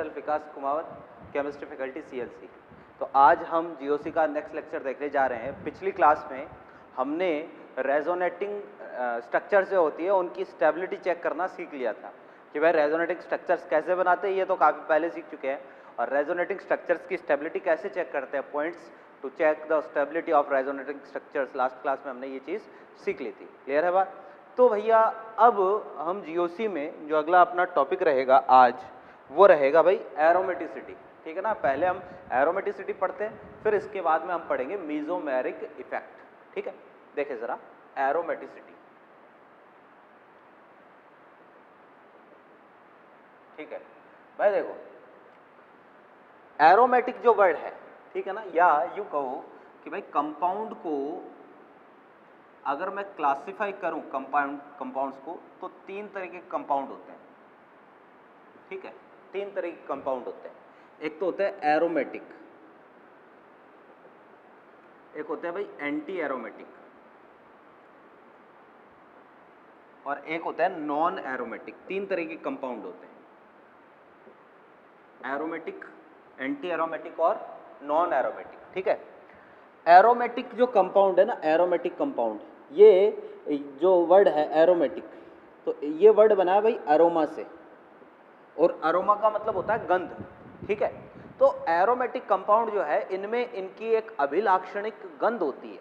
Self विकास Kumawat, chemistry faculty CLC। तो आज हम जीओसी का नेक्स्ट लेक्चर देखने जा रहे हैं। पिछली क्लास में हमने रेजोनेटिंग स्ट्रक्चर जो होती है उनकी स्टेबिलिटी चेक करना सीख लिया था कि भाई रेजोनेटिंग स्ट्रक्चर्स कैसे बनाते हैं, ये तो काफ़ी पहले सीख चुके हैं। और रेजोनेटिंग स्ट्रक्चर्स की स्टेबिलिटी कैसे चेक करते हैं, points to check the stability of resonating structures, last class में हमने ये चीज़ सीख ली थी। क्लियर है बात? तो भैया अब हम जीओसी में जो अगला अपना टॉपिक रहेगा आज, वो रहेगा भाई एरोमेटिसिटी। ठीक है ना, पहले हम एरोमेटिसिटी पढ़ते हैं, फिर इसके बाद में हम पढ़ेंगे मीजोमेरिक इफेक्ट। ठीक है, देखें जरा एरोमेटिसिटी। ठीक है भाई, देखो एरोमेटिक जो वर्ड है, ठीक है ना, या यूं कहो कि भाई कंपाउंड को अगर मैं क्लासिफाई करूं कंपाउंड्स को, तो तीन तरह के कंपाउंड होते हैं। ठीक है, तीन तरह के कंपाउंड होते हैं। एक तो होता है एरोमेटिक, एक होता है भाई एंटी एरोमेटिक, और एक होता है नॉन एरोमेटिक। तीन तरह के कंपाउंड होते हैं, एरोमेटिक, एंटी एरोमेटिक और नॉन एरोमेटिक। ठीक है, एरोमेटिक जो कंपाउंड है ना, एरोमेटिक कंपाउंड, ये जो वर्ड है एरोमेटिक, तो ये वर्ड बना है भाई अरोमा से, और अरोमा का मतलब होता है गंध। ठीक है, तो एरोमेटिक कंपाउंड जो है इनमें इनकी एक अभिलाक्षणिक गंध होती है,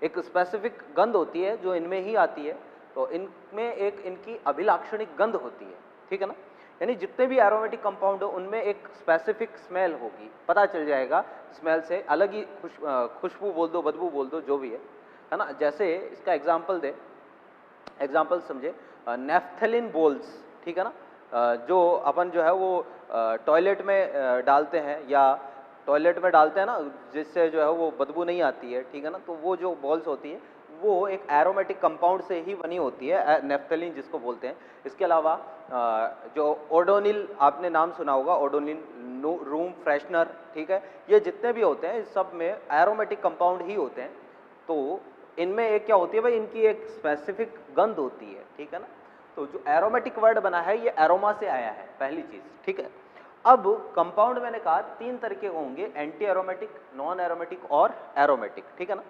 एक स्पेसिफिक गंध होती है जो इनमें ही आती है। तो इनमें एक इनकी अभिलाक्षणिक गंध होती है। ठीक है ना, यानी जितने भी एरोमेटिक कंपाउंड हो उनमें एक स्पेसिफिक स्मेल होगी, पता चल जाएगा स्मेल से, अलग ही खुशबू बोल दो, बदबू बोल दो, जो भी है ना। जैसे इसका एग्जाम्पल समझे, नेफ्थेलिन बोल्स। ठीक है ना, जो अपन जो है वो टॉयलेट में डालते हैं, या टॉयलेट में डालते हैं ना, जिससे जो है वो बदबू नहीं आती है। ठीक है ना, तो वो जो बॉल्स होती हैं वो एक एरोमेटिक कंपाउंड से ही बनी होती है, नेफ्थेलिन जिसको बोलते हैं। इसके अलावा जो ओडोनिल, आपने नाम सुना होगा, ओडोनिल रूम फ्रेशनर। ठीक है, ये जितने भी होते हैं इस सब में एरोमेटिक कंपाउंड ही होते हैं। तो इनमें एक क्या होती है भाई, इनकी एक स्पेसिफिक गंध होती है। ठीक है ना, तो जो एरोमेटिक वर्ड बना है ये एरोमा से आया है, पहली चीज। ठीक है, अब कंपाउंड मैंने कहा तीन तरह के होंगे, एंटी एरोमेटिक, नॉन एरोमेटिक और एरोमेटिक। ठीक है ना,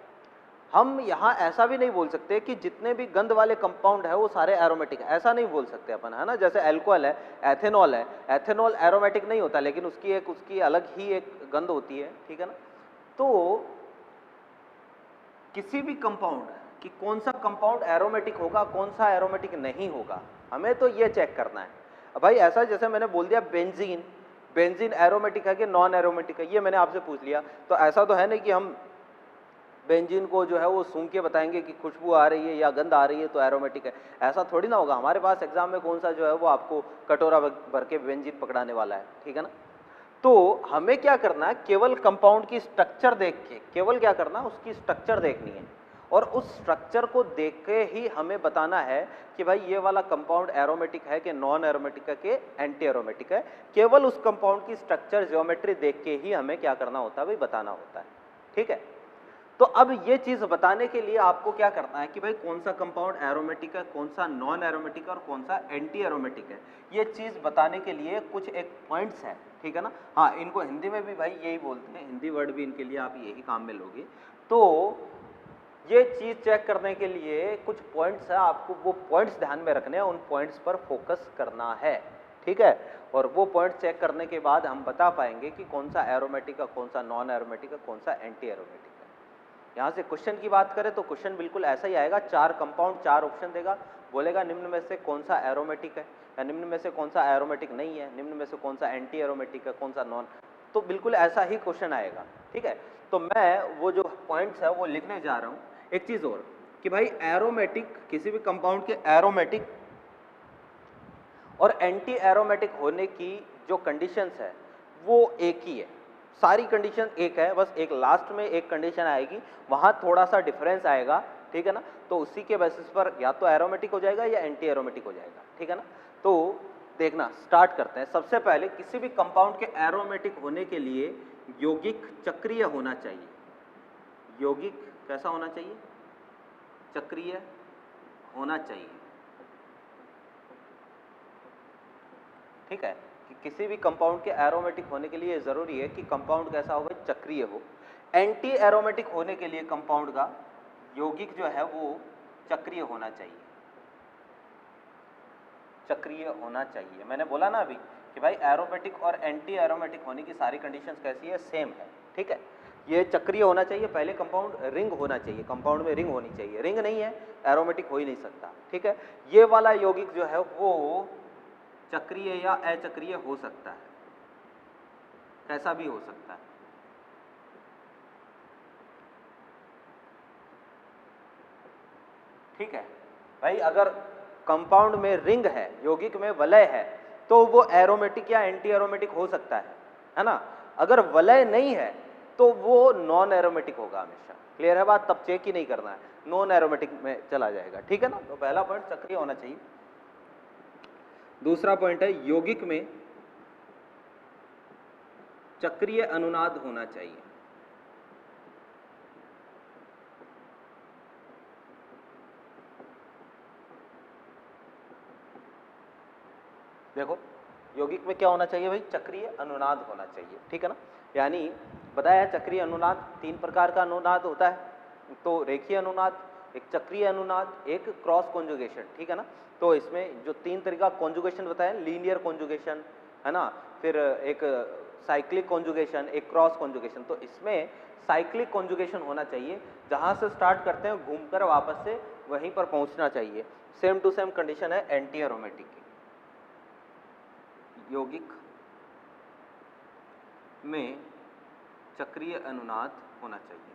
हम यहाँ ऐसा भी नहीं बोल सकते कि जितने भी गंध वाले कंपाउंड है वो सारे एरोमेटिक है, ऐसा नहीं बोल सकते अपन, है ना। जैसे अल्कोहल है, एथेनॉल है, एथेनॉल एरोमेटिक नहीं होता, लेकिन उसकी अलग ही एक गंध होती है। ठीक है ना, तो किसी भी कंपाउंड कि कौन सा कंपाउंड एरोमेटिक होगा, कौन सा एरोमेटिक नहीं होगा, हमें तो ये चेक करना है। अब भाई ऐसा जैसे मैंने बोल दिया बेंजीन एरोमेटिक है कि नॉन एरोमेटिक है, ये मैंने आपसे पूछ लिया, तो ऐसा तो है नहीं कि हम बेंजीन को जो है वो सूंघ के बताएंगे कि खुशबू आ रही है या गंध आ रही है तो एरोमेटिक है, ऐसा थोड़ी ना होगा। हमारे पास एग्जाम में कौन सा जो है वो आपको कटोरा भर के बेंजीन पकड़ाने वाला है। ठीक है ना, तो हमें क्या करना है, केवल कंपाउंड की स्ट्रक्चर देख के, केवल क्या करना है, उसकी स्ट्रक्चर देखनी है, और उस स्ट्रक्चर को देख के ही हमें बताना है कि भाई ये वाला कंपाउंड एरोमेटिक है कि नॉन एरोमेटिक है कि एंटी एरोमेटिक है। केवल उस कंपाउंड की स्ट्रक्चर, ज्योमेट्री देख के ही हमें क्या करना होता है भाई, बताना होता है। ठीक है, तो अब ये चीज बताने के लिए आपको क्या करना है कि भाई कौन सा कंपाउंड एरोमेटिक है, कौन सा नॉन एरोमेटिक है और कौन सा एंटी एरोमेटिक है, ये चीज बताने के लिए कुछ एक पॉइंट्स है। ठीक है ना, हाँ, इनको हिंदी में भी भाई यही बोलते हैं, हिंदी वर्ड भी इनके लिए आप यही काम में लोगे। तो ये चीज चेक करने के लिए कुछ पॉइंट्स है, आपको वो पॉइंट्स ध्यान में रखने हैं, उन पॉइंट्स पर फोकस करना है। ठीक है, और वो पॉइंट चेक करने के बाद हम बता पाएंगे कि कौन सा एरोमेटिक है, कौन सा नॉन एरोमेटिक है, कौन सा एंटी एरोमेटिक है। यहाँ से क्वेश्चन की बात करें तो क्वेश्चन बिल्कुल ऐसा ही आएगा, चार कंपाउंड, चार ऑप्शन देगा, बोलेगा निम्न में से कौन सा एरोमेटिक है, या निम्न में से कौन सा एरोमेटिक नहीं है, निम्न में से कौन सा एंटी एरोमेटिक है, कौन सा नॉन, तो बिल्कुल ऐसा ही क्वेश्चन आएगा। ठीक है, तो मैं वो जो पॉइंट्स है वो लिखने जा रहा हूँ। एक चीज और कि भाई एरोमेटिक, किसी भी कंपाउंड के एरोमेटिक और एंटी एरोमेटिक होने की जो कंडीशंस है वो एक ही है, सारी कंडीशन एक है, बस एक लास्ट में एक कंडीशन आएगी, वहां थोड़ा सा डिफरेंस आएगा। ठीक है ना, तो उसी के बेसिस पर या तो एरोमेटिक हो जाएगा या एंटी एरोमेटिक हो जाएगा। ठीक है ना, तो देखना, स्टार्ट करते हैं। सबसे पहले किसी भी कंपाउंड के एरोमेटिक होने के लिए यौगिक चक्रीय होना चाहिए। यौगिक कैसा होना चाहिए, चक्रीय होना चाहिए। ठीक है, कि किसी भी कंपाउंड के एरोमेटिक होने के लिए जरूरी है कि कंपाउंड कैसा हो, चक्रीय हो। एंटी एरोमेटिक होने के लिए कंपाउंड का यौगिक जो है वो चक्रीय होना चाहिए, चक्रीय होना चाहिए। मैंने बोला ना अभी कि भाई एरोमेटिक और एंटी एरोमेटिक होने की सारी कंडीशंस कैसी है, सेम है, ठीक है। ये चक्रीय होना चाहिए, पहले कंपाउंड रिंग होना चाहिए, कंपाउंड में रिंग होनी चाहिए, रिंग नहीं है एरोमेटिक हो ही नहीं सकता, ठीक है। ये वाला यौगिक जो है वो चक्रीय या अचक्रीय हो सकता है, कैसा भी हो सकता है। ठीक है भाई, अगर कंपाउंड में रिंग है, यौगिक में वलय है, तो वो एरोमेटिक या एंटी एरोमेटिक हो सकता है ना। अगर वलय नहीं है तो वो नॉन एरोमेटिक होगा हमेशा। क्लियर है बात? तब चेक ही नहीं करना है, नॉन एरोमेटिक में चला जाएगा, ठीक है ना। तो पहला पॉइंट चक्रीय होना चाहिए। दूसरा पॉइंट है यौगिक में चक्रीय अनुनाद होना चाहिए। देखो यौगिक में क्या होना चाहिए भाई, चक्रीय अनुनाद होना चाहिए, ठीक है ना। यानी बताया चक्रीय अनुनाद, तीन प्रकार का अनुनाद होता है, तो रेखीय अनुनाद, एक चक्रीय अनुनाद, एक क्रॉस कॉन्जुगेशन, ठीक है ना। तो इसमें जो तीन तरीका कॉन्जुगेशन बताया, लीनियर कॉन्जुगेशन है ना, फिर एक साइक्लिक कॉन्जुगेशन, एक क्रॉस कॉन्जुगेशन। तो इसमें साइक्लिक कॉन्जुगेशन होना चाहिए, जहां से स्टार्ट करते हैं घूमकर वापस से वहीं पर पहुंचना चाहिए। सेम टू सेम कंडीशन है एंटी एरोमेटिक की। यौगिक में चक्रीय अनुनाद होना चाहिए।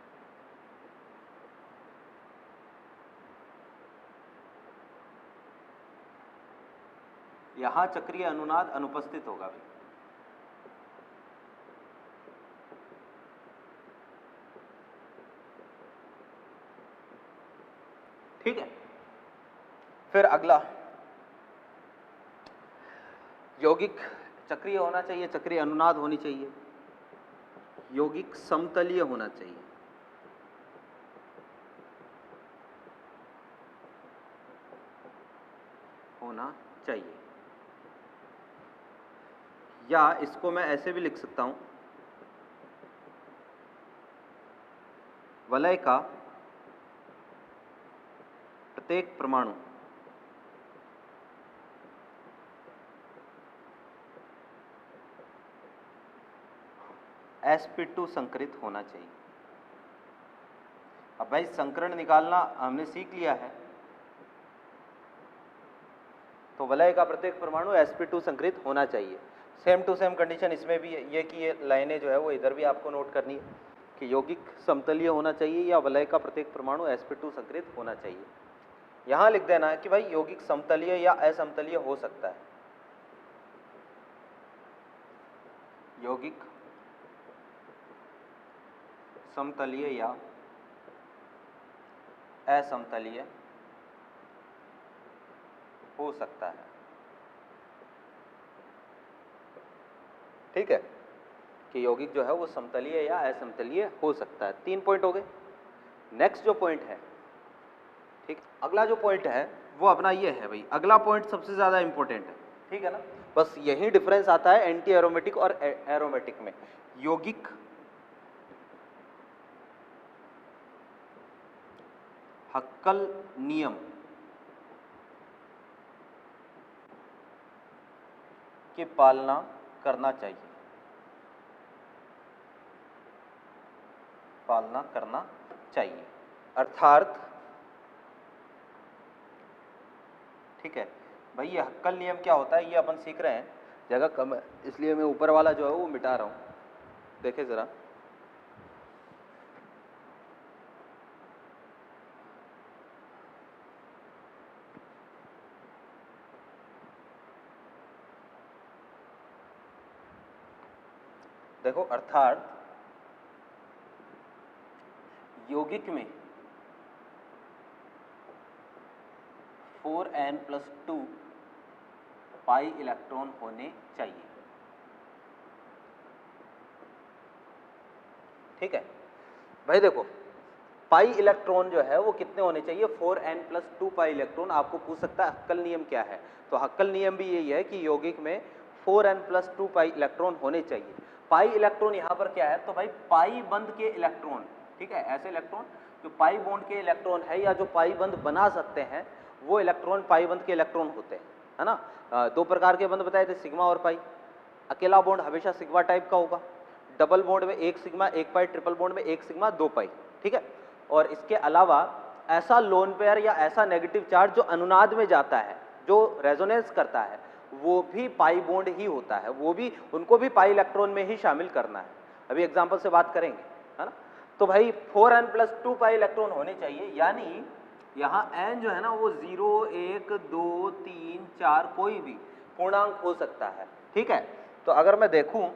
यहां चक्रीय अनुनाद अनुपस्थित होगा भी, ठीक है। फिर अगला, यौगिक चक्रीय होना चाहिए, चक्रीय अनुनाद होनी चाहिए, यौगिक समतलीय होना चाहिए। होना चाहिए, या इसको मैं ऐसे भी लिख सकता हूं, वलय का प्रत्येक परमाणु sp2 संकरित होना चाहिए। अब भाई संकरण निकालना हमने सीख लिया है, तो वलय का प्रत्येक परमाणु sp2 संकरित होना चाहिए। सेम टू सेम कंडीशन इसमें भी है, ये कि ये लाइनें जो है वो इधर भी आपको नोट करनी है कि यौगिक समतलीय होना चाहिए या वलय का प्रत्येक परमाणु sp2 संकरित होना चाहिए। यहां लिख देना है कि भाई यौगिक समतलीय या असमतलीय हो सकता है, यौगिक समतलीय या असमतलीय हो सकता है, ठीक है, कि यौगिक जो है वो समतलीय या असमतलीय हो सकता है। 3 पॉइंट हो गए। नेक्स्ट जो पॉइंट है, ठीक, अगला जो पॉइंट है वो अपना ये है भाई, अगला पॉइंट सबसे ज्यादा इंपॉर्टेंट है, ठीक है ना। बस यही डिफरेंस आता है एंटी एरोमेटिक और एरोमेटिक में। यौगिक हक्कल नियम की पालना करना चाहिए, पालना करना चाहिए, अर्थात, ठीक है भाई। ये हक्कल नियम क्या होता है ये अपन सीख रहे हैं, जगह कम है इसलिए मैं ऊपर वाला जो है वो मिटा रहा हूं। देखे जरा, देखो, अर्थात यौगिक में 4n+2 पाई इलेक्ट्रॉन होने चाहिए, ठीक है भाई। देखो पाई इलेक्ट्रॉन जो है वो कितने होने चाहिए, 4n+2 पाई इलेक्ट्रॉन। आपको पूछ सकता है हक्कल नियम क्या है, तो हक्कल नियम भी यही है कि यौगिक में 4n+2 पाई इलेक्ट्रॉन होने चाहिए। पाई इलेक्ट्रॉन यहाँ पर क्या है, तो भाई पाई बंद के इलेक्ट्रॉन, ठीक है, ऐसे इलेक्ट्रॉन जो पाई बॉन्ड के इलेक्ट्रॉन है या जो पाई बंद बना सकते हैं, वो इलेक्ट्रॉन पाई बंद के इलेक्ट्रॉन होते हैं, है ना। दो प्रकार के बंद बताए थे, सिग्मा और पाई। अकेला बॉन्ड हमेशा सिग्मा टाइप का होगा, डबल बॉन्ड में एक सिग्मा एक पाई, ट्रिपल बॉन्ड में एक सिग्मा दो पाई, ठीक है। और इसके अलावा ऐसा लोन पेयर या ऐसा नेगेटिव चार्ज जो अनुनाद में जाता है, जो रेजोनेंस करता है, वो भी पाई बॉन्ड ही होता है, वो भी, उनको भी पाई इलेक्ट्रॉन में ही शामिल करना है। अभी एग्जांपल से बात करेंगे, है ना। तो भाई 4n+2 पाई इलेक्ट्रॉन होने चाहिए, यानी यहाँ n जो है ना वो 0, 1, 2, 3, 4 कोई भी पूर्णांक हो सकता है, ठीक है। तो अगर मैं देखूं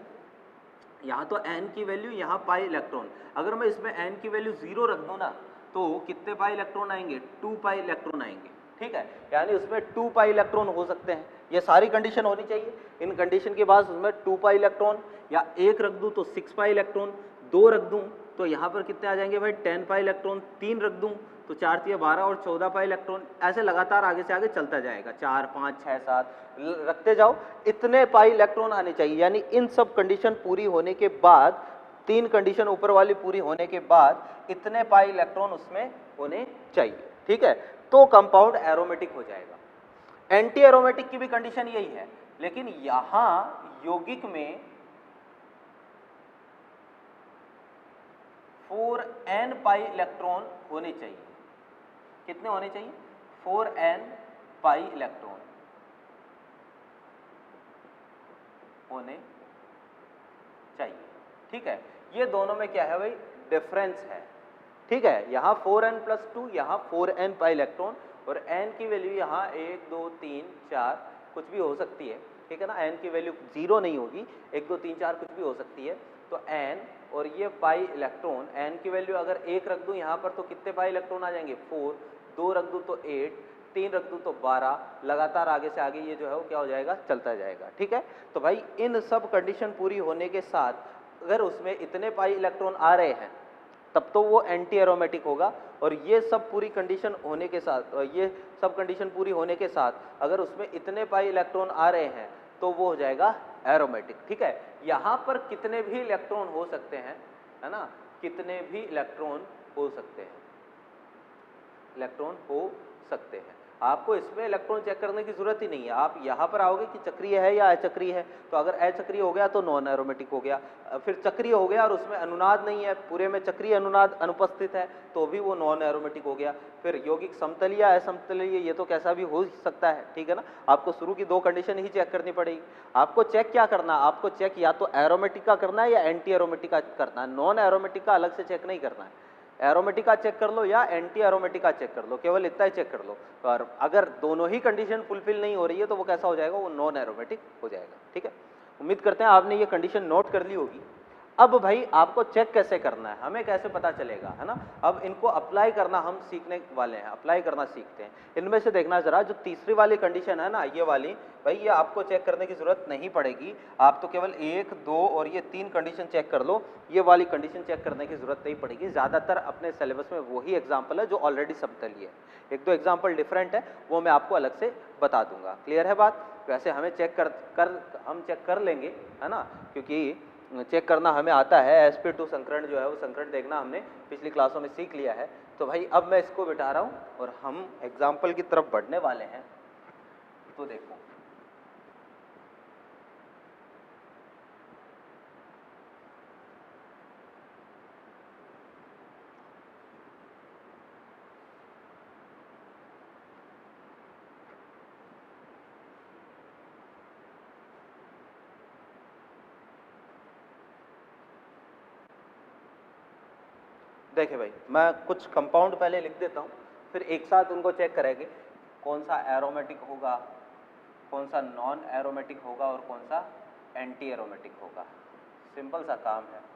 यहाँ तो n की वैल्यू, यहाँ पाई इलेक्ट्रॉन, अगर मैं इसमें n की वैल्यू 0 रख दूं ना, तो कितने पाई इलेक्ट्रॉन आएंगे, 2 पाई इलेक्ट्रॉन आएंगे, ठीक है। यानी उसमें 2 पाई इलेक्ट्रॉन हो सकते हैं, ये सारी कंडीशन होनी चाहिए। इन कंडीशन के बाद उसमें 2 पाई इलेक्ट्रॉन, या 1 रख दूं तो 6 पाई इलेक्ट्रॉन, 2 रख दूं तो यहाँ पर कितने आ जाएंगे भाई 10 पाई इलेक्ट्रॉन, 3 रख दूं तो 4 3 12 और 14 पाई इलेक्ट्रॉन, ऐसे लगातार आगे से आगे चलता जाएगा, 4 5 6 7 रखते जाओ, इतने पाई इलेक्ट्रॉन आने चाहिए। यानी इन सब कंडीशन पूरी होने के बाद, 3 कंडीशन ऊपर वाली पूरी होने के बाद इतने पाई इलेक्ट्रॉन उसमें होने चाहिए, ठीक है। तो कंपाउंड एरोमेटिक हो जाएगा। एंटी एरोमेटिक की भी कंडीशन यही है, लेकिन यहां यौगिक में 4n पाई इलेक्ट्रॉन होने चाहिए। कितने होने चाहिए, 4n पाई इलेक्ट्रॉन होने चाहिए, ठीक है। ये दोनों में क्या है भाई, डिफरेंस है, ठीक है। यहाँ 4n+2, यहाँ 4n पाई इलेक्ट्रॉन, और n की वैल्यू यहाँ 1 2 3 4 कुछ भी हो सकती है, ठीक है ना। n की वैल्यू 0 नहीं होगी, 1 2 3 4 कुछ भी हो सकती है। तो n और ये पाई इलेक्ट्रॉन, n की वैल्यू अगर 1 रख दूं यहाँ पर तो कितने पाई इलेक्ट्रॉन आ जाएंगे, 4, 2 रख दूं तो 8, 3 रख दूं तो 12, लगातार आगे से आगे ये जो है वो क्या हो जाएगा, चलता जाएगा, ठीक है। तो भाई इन सब कंडीशन पूरी होने के साथ अगर उसमें इतने पाई इलेक्ट्रॉन आ रहे हैं तब तो वो एंटी एरोमेटिक होगा। और ये सब पूरी कंडीशन होने के साथ, ये सब कंडीशन पूरी होने के साथ अगर उसमें इतने पाई इलेक्ट्रॉन आ रहे हैं तो वो हो जाएगा एरोमेटिक, ठीक है। यहाँ पर कितने भी इलेक्ट्रॉन हो सकते हैं, है ना, कितने भी इलेक्ट्रॉन हो सकते हैं, इलेक्ट्रॉन हो सकते हैं। आपको इसमें इलेक्ट्रॉन चेक करने की जरूरत ही नहीं है, आप यहाँ पर आओगे कि चक्रीय है या अचक्रीय है, तो अगर अचक्रीय हो गया तो नॉन एरोमेटिक हो गया, फिर चक्रीय हो गया और उसमें अनुनाद नहीं है, पूरे में चक्रीय अनुनाद अनुपस्थित है तो भी वो नॉन एरोमेटिक हो गया। फिर यौगिक समतलीय असमतलीय, ये तो कैसा भी हो सकता है, ठीक है ना। आपको शुरू की 2 कंडीशन ही चेक करनी पड़ेगी। आपको चेक क्या करना है, आपको चेक या तो एरोमेटिक का करना है या एंटी एरोमेटिक का करना है, नॉन एरोमेटिक का अलग से चेक नहीं करना है। एरोमेटिक का चेक कर लो या एंटी एरोमेटिक का चेक कर लो, केवल इतना ही चेक कर लो। और अगर दोनों ही कंडीशन फुलफिल नहीं हो रही है तो वो कैसा हो जाएगा, वो नॉन एरोमेटिक हो जाएगा, ठीक है। उम्मीद करते हैं आपने ये कंडीशन नोट कर ली होगी। अब भाई आपको चेक कैसे करना है, हमें कैसे पता चलेगा, है ना। अब इनको अप्लाई करना हम सीखने वाले हैं, अप्लाई करना सीखते हैं। इनमें से देखना जरा, जो तीसरी वाली कंडीशन है ना, ये वाली, भाई ये आपको चेक करने की जरूरत नहीं पड़ेगी, आप तो केवल 1 2 और ये 3 कंडीशन चेक कर लो, ये वाली कंडीशन चेक करने की जरूरत नहीं पड़ेगी। ज्यादातर अपने सिलेबस में वही एग्जाम्पल है जो ऑलरेडी समतलीय है, 1 2 एग्जाम्पल डिफरेंट है, वो मैं आपको अलग से बता दूंगा। क्लियर है बात। वैसे हमें हम चेक कर लेंगे, है ना, क्योंकि चेक करना हमें आता है। sp2 संकरण जो है वो संकरण देखना हमने पिछली क्लासों में सीख लिया है। तो भाई अब मैं इसको बिठा रहा हूं और हम एग्जाम्पल की तरफ बढ़ने वाले हैं। तो देखो, देखिए भाई, मैं कुछ कंपाउंड पहले लिख देता हूँ, फिर एक साथ उनको चेक करेंगे, कौन सा एरोमेटिक होगा, कौन सा नॉन एरोमेटिक होगा और कौन सा एंटी एरोमेटिक होगा। सिंपल सा काम है।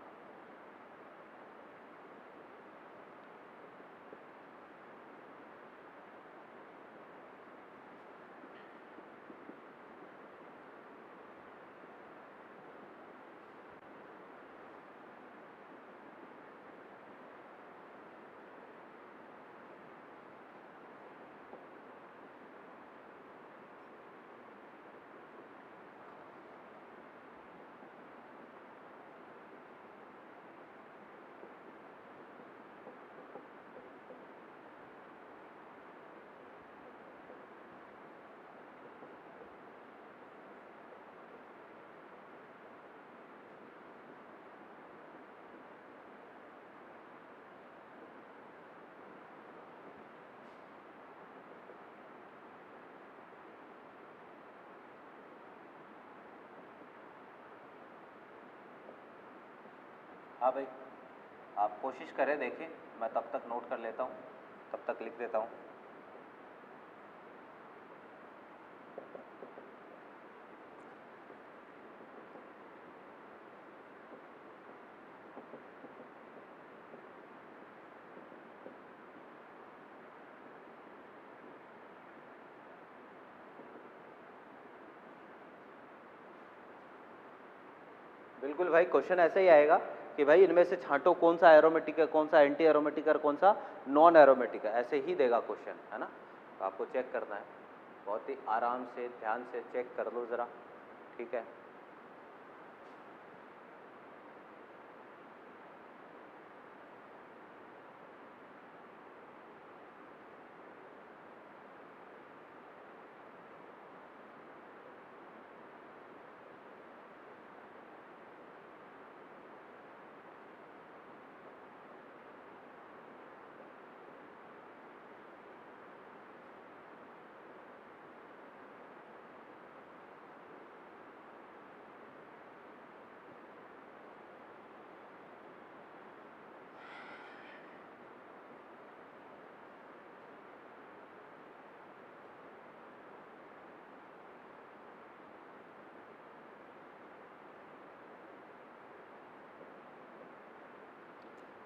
हाँ भाई, आप कोशिश करें, देखिए मैं तब तक नोट कर लेता हूँ, तब तक लिख देता हूँ। बिल्कुल भाई, क्वेश्चन ऐसे ही आएगा कि भाई इनमें से छांटो कौन सा एरोमेटिक है, कौन सा एंटी एरोमेटिक है और कौन सा नॉन एरोमेटिक है, ऐसे ही देगा क्वेश्चन, है ना। तो आपको चेक करना है, बहुत ही आराम से ध्यान से चेक कर लो ज़रा, ठीक है।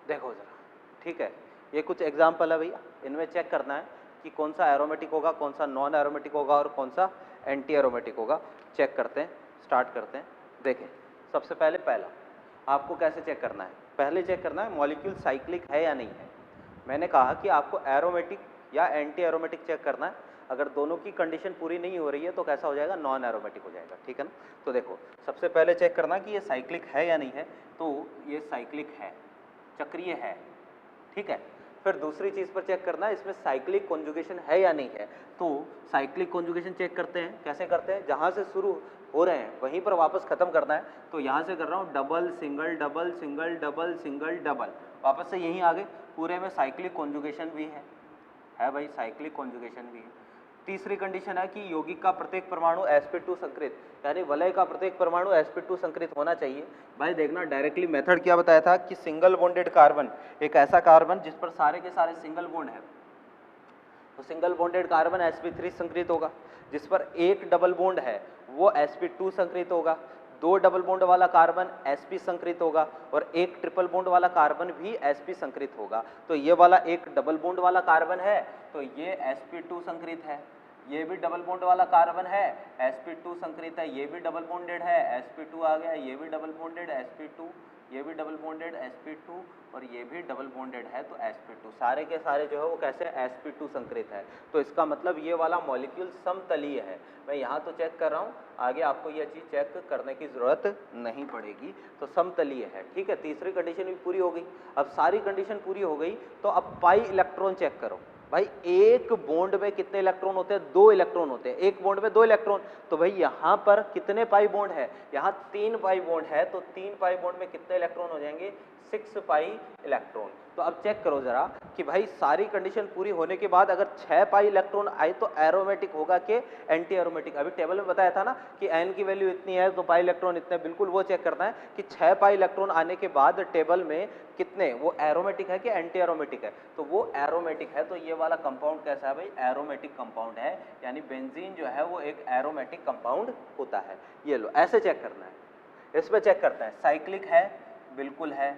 देखो ज़रा, ठीक है, ये कुछ एग्जाम्पल है भैया, इनमें चेक करना है कि कौन सा एरोमेटिक होगा, कौन सा नॉन एरोमेटिक होगा और कौन सा एंटी एरोमेटिक होगा। चेक करते हैं, स्टार्ट करते हैं। देखें, सबसे पहले पहला आपको कैसे चेक करना है, पहले चेक करना है मॉलिक्यूल साइक्लिक है या नहीं है। मैंने कहा कि आपको एरोमेटिक या एंटी एरोमेटिक चेक करना है, अगर दोनों की कंडीशन पूरी नहीं हो रही है तो कैसा हो जाएगा, नॉन एरोमेटिक हो जाएगा, ठीक है ना। तो देखो, सबसे पहले चेक करना कि ये साइक्लिक है या नहीं है, तो ये साइक्लिक है, चक्रीय है, ठीक है। फिर दूसरी चीज़ पर चेक करना है इसमें साइक्लिक कॉन्जुगेशन है या नहीं है, तो साइक्लिक कॉन्जुगेशन चेक करते हैं, कैसे करते हैं, जहाँ से शुरू हो रहे हैं वहीं पर वापस खत्म करना है। तो यहाँ से कर रहा हूँ double single double single double single double, वापस से यहीं आगे पूरे में साइक्लिक कॉन्जुगेशन भी है भाई, साइक्लिक कॉन्जुगेशन भी है। तीसरी कंडीशन है कि यौगिक का प्रत्येक परमाणु sp2 संकृत, यानी वलय का प्रत्येक परमाणु sp2 संकृत होना चाहिए। भाई देखना, डायरेक्टली मेथड क्या बताया था कि सिंगल बॉन्डेड कार्बन, एक ऐसा कार्बन जिस पर सारे के सारे सिंगल बॉन्ड है, तो सिंगल बॉन्डेड कार्बन sp3 संकृत होगा, जिस पर एक डबल बॉन्ड है वो sp2 संकृत होगा, दो डबल बॉन्ड वाला कार्बन sp संकृत होगा और एक ट्रिपल बॉन्ड वाला कार्बन भी sp संकृत होगा। तो ये वाला एक डबल बॉन्ड वाला कार्बन है तो ये sp2 संकृत है, ये भी डबल बॉन्ड वाला कार्बन है sp2 संकृत है, ये भी डबल बॉन्डेड है sp2 आ गया, ये भी डबल बॉन्डेड sp2, ये भी डबल बॉन्डेड sp2 और ये भी डबल बॉन्डेड है तो sp2, सारे के सारे जो है वो कैसे sp2 संकृत है। तो इसका मतलब ये वाला मॉलिक्यूल समतलीय है। मैं यहाँ तो चेक कर रहा हूँ, आगे आपको ये चीज़ चेक करने की ज़रूरत नहीं पड़ेगी, तो समतलीय है, ठीक है। तीसरी कंडीशन भी पूरी हो गई। अब सारी कंडीशन पूरी हो गई तो अब पाई इलेक्ट्रॉन चेक करो। भाई एक बॉन्ड में कितने इलेक्ट्रॉन होते हैं, दो इलेक्ट्रॉन होते हैं, एक बॉन्ड में दो इलेक्ट्रॉन, तो भाई यहाँ पर कितने पाई बॉन्ड है, यहाँ 3 पाई बॉन्ड है, तो 3 पाई बॉन्ड में कितने इलेक्ट्रॉन हो जाएंगे, 6 पाई इलेक्ट्रॉन। तो अब चेक करो जरा कि भाई सारी कंडीशन पूरी होने के बाद अगर 6 पाई इलेक्ट्रॉन आए तो एरोमेटिक होगा कि एंटी एरोमेटिक। अभी टेबल में बताया था ना कि एन की वैल्यू इतनी है तो पाई इलेक्ट्रॉन इतने, बिल्कुल वो चेक करना है कि 6 पाई इलेक्ट्रॉन आने के बाद टेबल में कितने, वो एरोमेटिक है कि एंटी एरोमेटिक है। तो वो एरोमेटिक है, तो ये वाला कंपाउंड कैसा है भाई, एरोमेटिक कंपाउंड है, यानी बेंजीन जो है वो एक एरोमेटिक कंपाउंड होता है। ये लो, ऐसे चेक करना है। इसमें चेक करते हैं, साइक्लिक है, बिल्कुल है।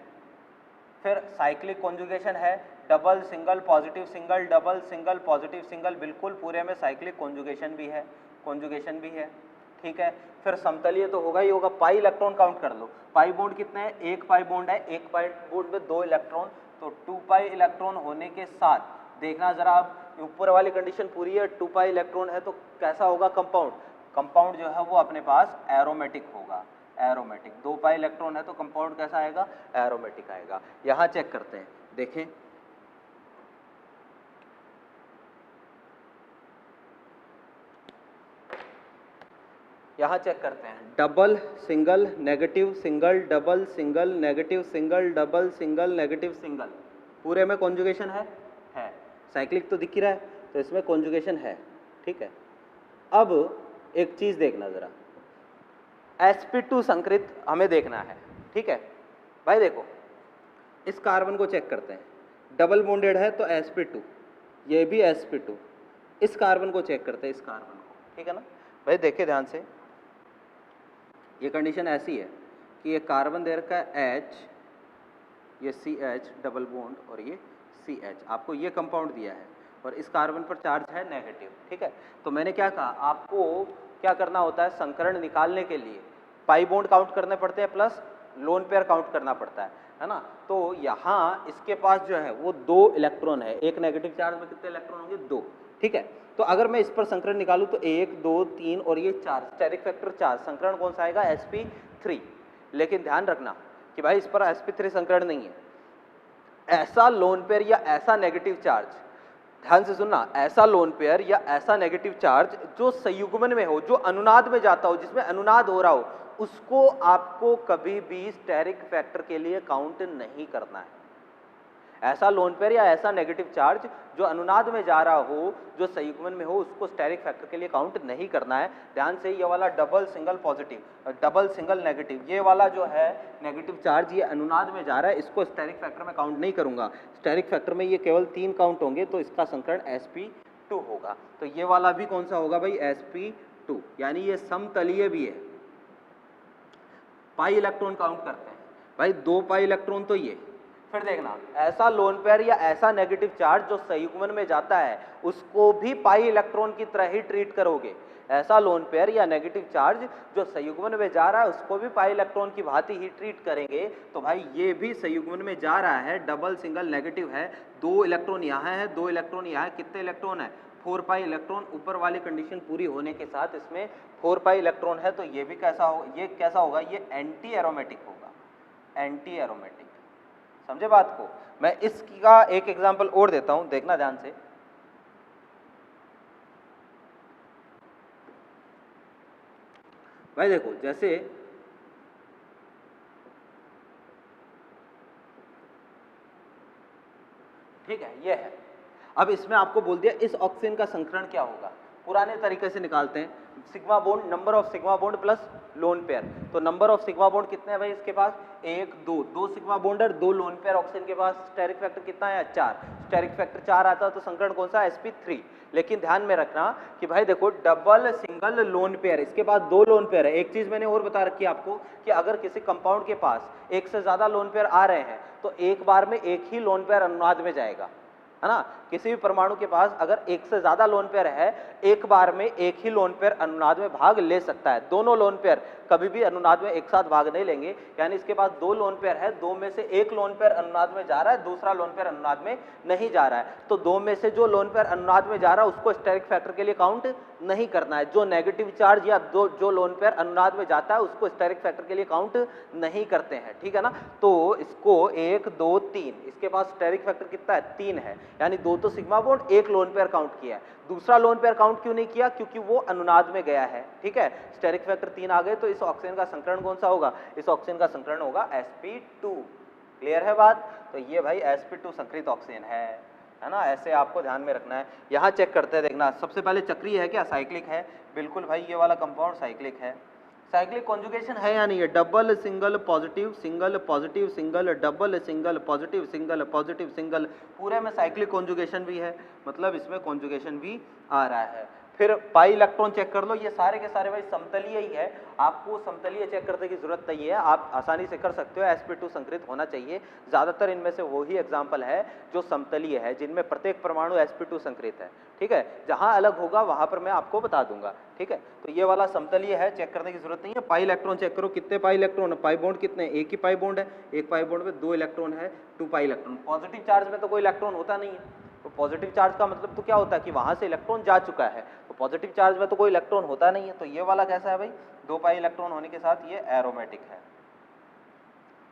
फिर साइक्लिक कॉन्जुगेशन है, double single positive single double single positive single, बिल्कुल पूरे में साइक्लिक कॉन्जुगेशन भी है, कॉन्जुगेशन भी है, ठीक है। फिर समतलीय तो होगा ही होगा। पाई इलेक्ट्रॉन काउंट कर लो, पाई बॉन्ड कितने हैं, एक पाई बॉन्ड है, एक पाई बॉन्ड में 2 इलेक्ट्रॉन, तो 2 पाई इलेक्ट्रॉन होने के साथ देखना जरा, आप ऊपर वाली कंडीशन पूरी है, 2 पाई इलेक्ट्रॉन है तो कैसा होगा कंपाउंड, कंपाउंड जो है वो अपने पास एरोमेटिक होगा, एरोमेटिक। 2 पाई इलेक्ट्रॉन है तो कंपाउंड कैसा आएगा, एरोमेटिक आएगा। यहां चेक करते हैं, देखें यहां चेक करते हैं, double single negative single double single negative single double single negative single, पूरे में कॉन्जुगेशन है, साइक्लिक तो दिख ही रहा है, तो इसमें कॉन्जुगेशन है, ठीक है। अब एक चीज देखना जरा, sp2 संकृत हमें देखना है, ठीक है भाई। देखो इस कार्बन को चेक करते हैं, डबल बॉन्डेड है तो sp2, ये भी sp2। इस कार्बन को चेक करते हैं, इस कार्बन को, ठीक है ना भाई। देखिए ध्यान से, ये कंडीशन ऐसी है कि ये कार्बन दे रखा है H, ये CH डबल बॉन्ड और ये CH, आपको ये कंपाउंड दिया है और इस कार्बन पर चार्ज है नेगेटिव, ठीक है। तो मैंने क्या कहा, आपको क्या करना होता है, संकरण निकालने के लिए पाई बॉन्ड काउंट करने पड़ते हैं प्लस लोन पेयर काउंट करना पड़ता है ना। तो यहाँ इसके पास जो है वो 2 इलेक्ट्रॉन है, एक नेगेटिव चार्ज में कितने इलेक्ट्रॉन होंगे, 2, ठीक है। तो अगर मैं इस पर संकरण निकालूं तो 1 2 3 और ये 4, स्टेरिक फैक्टर 4, संकरण कौन सा आएगा, sp3। लेकिन ध्यान रखना कि भाई इस पर sp3 संकरण नहीं है, ऐसा लोन पेयर या ऐसा नेगेटिव चार्ज, ध्यान से सुनना, ऐसा लोन पेयर या ऐसा नेगेटिव चार्ज जो संयुग्मन में हो, जो अनुनाद में जाता हो, जिसमें अनुनाद हो रहा हो, उसको आपको कभी भी स्टेरिक फैक्टर के लिए काउंट नहीं करना है। ऐसा लोन पेयर या ऐसा नेगेटिव चार्ज जो अनुनाद में जा रहा हो, जो संयुग्मन में हो, उसको स्टेरिक फैक्टर के लिए काउंट नहीं करना है। ध्यान से, ये वाला double single positive, double single negative, ये वाला जो है नेगेटिव चार्ज ये अनुनाद में जा रहा है, इसको स्टेरिक फैक्टर में काउंट नहीं करूंगा। स्टेरिक फैक्टर में ये केवल 3 काउंट होंगे, तो इसका संकरण sp2 होगा। तो ये वाला भी कौन सा होगा भाई, sp2, यानी ये समतलीय भी है। पाई इलेक्ट्रॉन काउंट करते हैं भाई, 2 पाई इलेक्ट्रॉन तो ये, फिर देखना ऐसा लोन पेयर या ऐसा नेगेटिव चार्ज जो संयुग्मन में जाता है उसको भी पाई इलेक्ट्रॉन की तरह ही ट्रीट करोगे। ऐसा लोन पेयर या नेगेटिव चार्ज जो संयुग्मन में जा रहा है उसको भी पाई इलेक्ट्रॉन की भांति ही ट्रीट करेंगे। तो भाई ये भी संयुग्मन में जा रहा है, डबल सिंगल नेगेटिव है, 2 इलेक्ट्रॉन यहाँ है, 2 इलेक्ट्रॉन यहाँ है, कितने इलेक्ट्रॉन है, 4 पाई इलेक्ट्रॉन। ऊपर वाली कंडीशन पूरी होने के साथ इसमें 4 पाई इलेक्ट्रॉन है, तो ये भी कैसा होगा, ये कैसा होगा, ये एंटी एरोमेटिक होगा, एंटी एरोमेटिक। समझे बात को। मैं इसका एक एग्जांपल और देता हूं, देखना ध्यान से। भाई देखो, जैसे ठीक है, ये है। अब इसमें आपको बोल दिया इस ऑक्सीजन का संकरण क्या होगा, पुराने तरीके से निकालते हैं, sigma bond, number of sigma bond plus lone pair. तो नंबर ऑफ सिग्मा बॉन्ड कितने हैं भाई इसके पास, 1 2 सिग्मा बॉन्ड और 2 लोन पेयर ऑक्सीजन के पास। स्टेरिक फैक्टर कितना है, 4, स्टेरिक फैक्टर 4 आता है, तो संकरण कौन सा, sp3। लेकिन ध्यान में रखना कि भाई देखो, डबल सिंगल लोन पेयर, इसके पास 2 लोन पेयर है। एक चीज मैंने और बता रखी है आपको कि अगर किसी कंपाउंड के पास एक से ज्यादा लोन पेयर आ रहे हैं तो एक बार में एक ही लोन पेयर अनुनाद में जाएगा, है ना। किसी भी परमाणु के पास अगर एक से ज्यादा लोन पेयर है, एक बार में एक ही लोन पेयर अनुनाद में भाग ले सकता है। दोनों लोन पेयर कभी भी अनुनाद में एक साथ भाग नहीं लेंगे, यानी इसके पास 2 लोन पेयर है, 2 में से एक लोन पेयर अनुनाद में जा रहा है, दूसरा लोन पेयर अनुनाद में नहीं जा रहा है। तो 2 में से जो लोन पेयर अनुनाद में जा रहा है उसको स्टेरिक फैक्टर के लिए काउंट नहीं करना है। जो नेगेटिव चार्ज या जो लोन पेयर अनुनाद में जाता है उसको स्टेरिक फैक्टर के लिए काउंट नहीं करते हैं, ठीक है ना। तो इसको 1 2 3, इसके पास स्टेरिक फैक्टर कितना है, 3 है, यानी 2 तो sigma bond, 1 lone pair count किया है। दूसरा लोन पेयर काउंट क्यों नहीं किया, क्योंकि वो अनुनाद में गया है, ठीक है। स्टेरिक फैक्टर 3 आ गए, तो इस ऑक्सीजन का संकरण कौन सा होगा, इस ऑक्सीजन का संकरण होगा sp2। क्लियर है बात। तो ये भाई sp2 संकरित ऑक्सीजन है ना। ऐसे आपको ध्यान में रखना है। यहाँ चेक करते हैं, देखना सबसे पहले चक्रीय है क्या, साइक्लिक है, बिल्कुल भाई ये वाला कंपाउंड साइक्लिक है। साइक्लिक कॉन्जुगेशन है या नहीं है, double single positive single positive single double single positive single positive single, पूरे में साइक्लिक कॉन्जुगेशन भी है, मतलब इसमें कॉन्जुगेशन भी आ रहा है। फिर पाई इलेक्ट्रॉन चेक कर लो, ये सारे के सारे भाई समतलीय ही है, आपको समतलीय चेक करने की जरूरत नहीं है, आप आसानी से कर सकते हो। sp2 संकरित होना चाहिए, ज्यादातर इनमें से वही एग्जाम्पल है जो समतलीय है, जिनमें प्रत्येक परमाणु sp2 संकरित है, ठीक है। जहां अलग होगा वहां पर मैं आपको बता दूंगा, ठीक है। तो ये वाला समतलीय है, चेक करने की जरूरत नहीं है। पाई इलेक्ट्रॉन चेक करो, कितने पाई इलेक्ट्रॉन, पाई बॉन्ड कितने, एक ही पाई बॉन्ड है, एक पाई बॉन्ड में 2 इलेक्ट्रॉन है, 2 पाई इलेक्ट्रॉन। पॉजिटिव चार्ज में तो कोई इलेक्ट्रॉन होता नहीं है, तो पॉजिटिव चार्ज का मतलब तो क्या होता है कि वहां से इलेक्ट्रॉन जा चुका है, तो पॉजिटिव चार्ज में तो कोई इलेक्ट्रॉन होता नहीं है। तो ये वाला कैसा है भाई, 2 पाई इलेक्ट्रॉन होने के साथ ये एरोमेटिक है,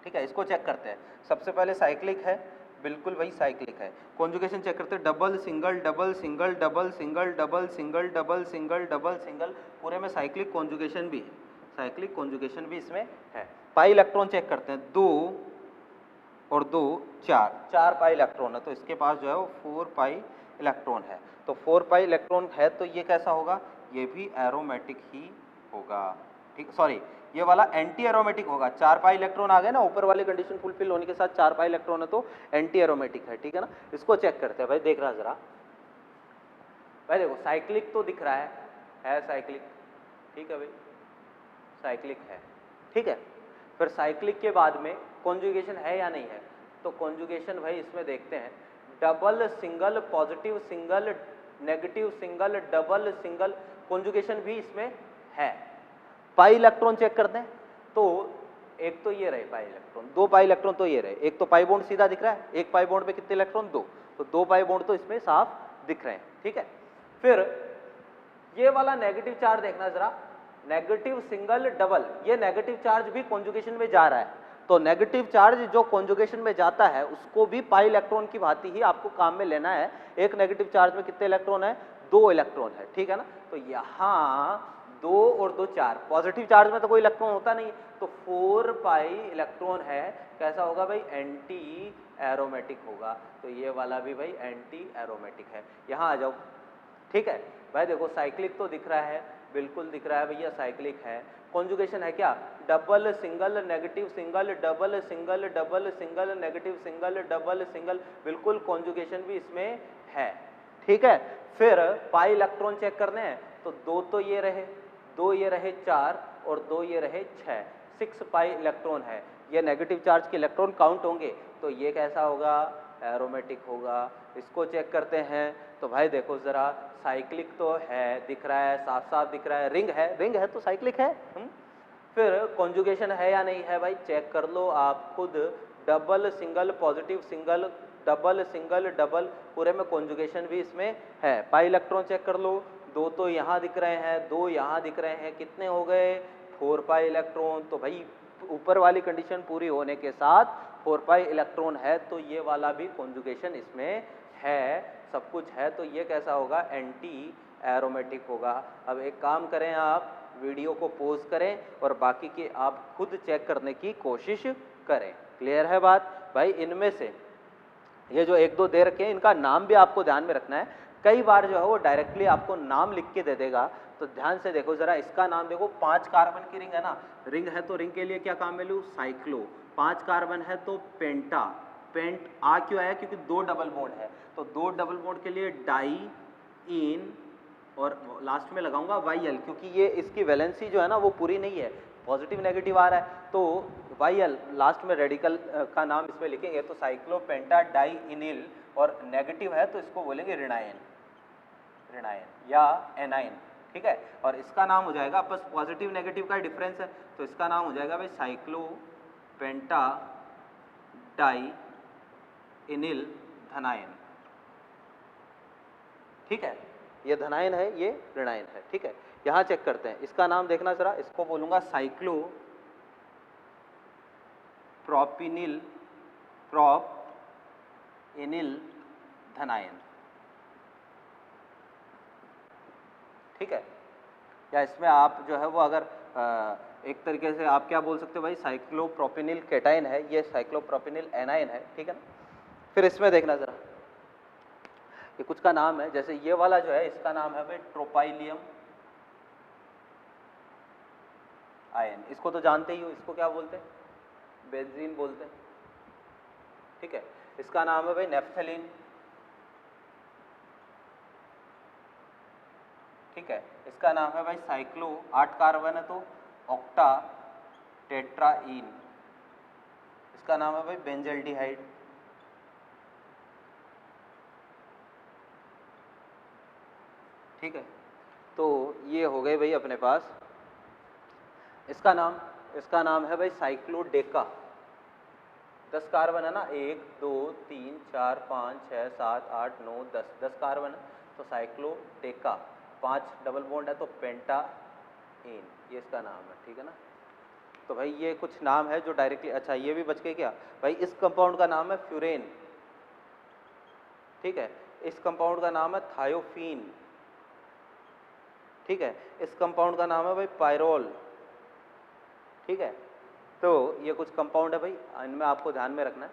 ठीक है। इसको चेक करते हैं, सबसे पहले साइक्लिक है, बिल्कुल भाई साइक्लिक है। कॉन्जुगेशन चेक करते हैं, double single double single double single double single double single double single, पूरे में साइक्लिक कॉन्जुगेशन भी है, साइक्लिक कॉन्जुगेशन भी इसमें है। पाई इलेक्ट्रॉन चेक करते हैं, 2 और 2 4 पाई इलेक्ट्रॉन है, तो इसके पास जो है वो 4 पाई इलेक्ट्रॉन है। तो 4 पाई इलेक्ट्रॉन है तो ये कैसा होगा, ये भी एरोमेटिक ही होगा, ठीक, सॉरी ये वाला एंटी एरोमेटिक होगा, 4 पाई इलेक्ट्रॉन आ गए ना ऊपर वाली कंडीशन फुलफिल होने के साथ, 4 पाई इलेक्ट्रॉन है तो एंटी एरोमेटिक है, ठीक है ना। इसको चेक करते हैं भाई, देख रहा जरा भाई, देखो साइक्लिक तो दिख रहा है साइक्लिक, ठीक है भाई, साइक्लिक है, ठीक है। फिर साइक्लिक के बाद में कॉन्जुगेशन है या नहीं है, तो कॉन्जुगेशन भाई इसमें देखते हैं, double single, positive single, negative single, double single, conjugation भी इसमें है। पाई इलेक्ट्रॉन चेक करते हैं, तो एक तो ये रहे पाई इलेक्ट्रॉन, 2 पाई इलेक्ट्रॉन तो ये रहे, एक तो पाई बॉन्ड सीधा दिख रहा है, एक पाई बॉन्ड पे कितने इलेक्ट्रॉन, 2, तो 2 पाई बॉन्ड तो इसमें साफ दिख रहे हैं, ठीक है। फिर ये वाला नेगेटिव चार्ज देखना जरा, नेगेटिव सिंगल डबल, ये नेगेटिव चार्ज भी कॉन्जुगेशन में जा रहा है, तो नेगेटिव चार्ज जो कॉन्जुगेशन में जाता है उसको भी पाई इलेक्ट्रॉन की भांति ही आपको काम में लेना है। एक नेगेटिव चार्ज में कितने इलेक्ट्रॉन है, 2 इलेक्ट्रॉन है, ठीक है ना। तो यहाँ 2 और 2 4, पॉजिटिव चार्ज में तो कोई इलेक्ट्रॉन होता नहीं, तो 4 पाई इलेक्ट्रॉन है, कैसा होगा भाई, एंटी एरोमेटिक होगा, तो ये वाला भी भाई एंटी एरोमेटिक है। यहाँ आ जाओ, ठीक है भाई, देखो साइक्लिक तो दिख रहा है, बिल्कुल दिख रहा है भैया साइक्लिक है। कॉन्जुगेशन है क्या, double single negative single, double single double single negative single double single, बिल्कुल कॉन्जुगेशन भी इसमें है, ठीक है। फिर पाई इलेक्ट्रॉन चेक करने हैं, तो 2 तो ये रहे, 2 ये रहे 4 और 2 ये रहे 6, 6 पाई इलेक्ट्रॉन है, ये नेगेटिव चार्ज के इलेक्ट्रॉन काउंट होंगे, तो ये कैसा होगा, एरोमेटिक होगा। इसको चेक करते हैं, तो भाई देखो जरा, साइक्लिक तो है, दिख रहा है, साफ साफ दिख रहा है, रिंग है तो साइक्लिक है। फिर कॉन्जुगेशन है या नहीं है भाई, चेक कर लो आप खुद, double single positive single, double single double, पूरे में कॉन्जुगेशन भी इसमें है। पाई इलेक्ट्रॉन चेक कर लो, 2 तो यहाँ दिख रहे हैं, 2 यहाँ दिख रहे हैं, कितने हो गए, 4 पाई इलेक्ट्रॉन, तो भाई ऊपर वाली कंडीशन पूरी होने के साथ 4 पाई इलेक्ट्रॉन है, तो ये वाला भी कॉन्जुगेशन इसमें है, सब कुछ है, तो ये कैसा होगा, एंटी एरोमेटिक होगा। अब एक काम करें, आप वीडियो को पॉज करें और बाकी के आप खुद चेक करने की कोशिश करें। क्लियर है बात भाई। इनमें से ये जो 1 2 दे रखे हैं, इनका नाम भी आपको ध्यान में रखना है, कई बार जो है वो डायरेक्टली आपको नाम लिख के दे देगा, तो ध्यान से देखो जरा, इसका नाम देखो, 5 कार्बन की रिंग है ना, रिंग है तो रिंग के लिए क्या काम में लूँ, साइक्लो, 5 कार्बन है तो पेंटा, पेंट आ क्यों आया, क्योंकि 2 डबल बॉन्ड है, तो 2 डबल बॉन्ड के लिए डाई इन, और लास्ट में लगाऊंगा वाई एल, क्योंकि ये इसकी वैलेंसी जो है ना वो पूरी नहीं है, पॉजिटिव नेगेटिव आ रहा है, तो वाई एल लास्ट में रेडिकल का नाम इसमें लिखेंगे, तो साइक्लोपेंटा डाई इनिल, और नेगेटिव है तो इसको बोलेंगे ऋणायन, ऋणायन या एनाइन, ठीक है। और इसका नाम हो जाएगा, बस पॉजिटिव नेगेटिव का डिफरेंस है, तो इसका नाम हो जाएगा भाई साइक्लोपेंटा डाई इनिल धनायन, ठीक है। ये धनायन है, ये ऋणायन है, ठीक है। यहां चेक करते हैं, इसका नाम देखना जरा, इसको बोलूंगा साइक्लो प्रोपिनिल, प्रोप इनिल धनायन, ठीक है। या इसमें आप जो है वो अगर एक तरीके से आप क्या बोल सकते हो भाई, साइक्लोप्रोपिनिल केटाइन है, ये साइक्लोप्रोपिनिल एनाइन है, ठीक है ना। फिर इसमें देखना जरा, ये कुछ का नाम है, जैसे ये वाला जो है इसका नाम है भाई ट्रोपाइलियम आयन, इसको तो जानते ही हो, इसको क्या बोलते हैं, बेंजीन बोलते हैं, ठीक है। इसका नाम है भाई नेफ्थलीन, ठीक है। इसका नाम है भाई साइक्लो, 8 कार्बन है तो ऑक्टा टेट्राइन, इसका नाम है भाई बेंजल्डिहाइड, ठीक है। तो ये हो गए भाई अपने पास, इसका नाम है भाई साइक्लोडेका, 10 कार्बन है ना, 1 2 3 4 5 6 7 8 9 10, 10 कार्बन है तो साइक्लोडेका, 5 डबल बॉन्ड है तो पेंटा इन, ये इसका नाम है, ठीक है ना। तो भाई ये कुछ नाम है जो डायरेक्टली, अच्छा ये भी बच गए क्या भाई, इस कंपाउंड का नाम है फ्यूरेन, ठीक है। इस कंपाउंड का नाम है थायोफीन, ठीक है। इस कंपाउंड का नाम है भाई पायरोल, ठीक है। तो ये कुछ कंपाउंड है भाई, इनमें आपको ध्यान में रखना है।